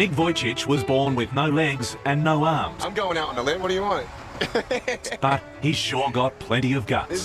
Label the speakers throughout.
Speaker 1: Nick Vujicic was born with no legs and no arms.
Speaker 2: I'm going out on a limb. What do you want?
Speaker 1: But he's sure got plenty of guts.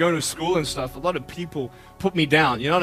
Speaker 2: going to school and stuff. A lot of people put me down,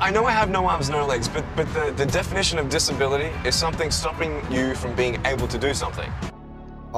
Speaker 3: I know I have no arms, no legs, but the definition of disability is something stopping you from being able to do something.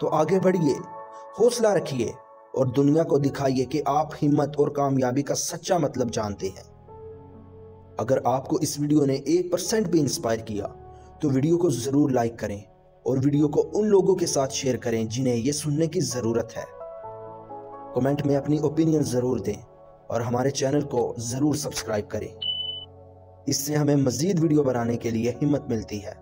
Speaker 4: तो आगे बढ़िए, हौसला रखिए और दुनिया को दिखाइए कि आप हिम्मत और कामयाबी का सच्चा मतलब जानते हैं। अगर आपको इस वीडियो ने 1% भी इंस्पायर किया तो वीडियो को ज़रूर लाइक करें और वीडियो को उन लोगों के साथ शेयर करें जिन्हें ये सुनने की ज़रूरत है। कमेंट में अपनी ओपिनियन ज़रूर दें और हमारे चैनल को ज़रूर सब्सक्राइब करें। इससे हमें मज़ीद वीडियो बनाने के लिए हिम्मत मिलती है।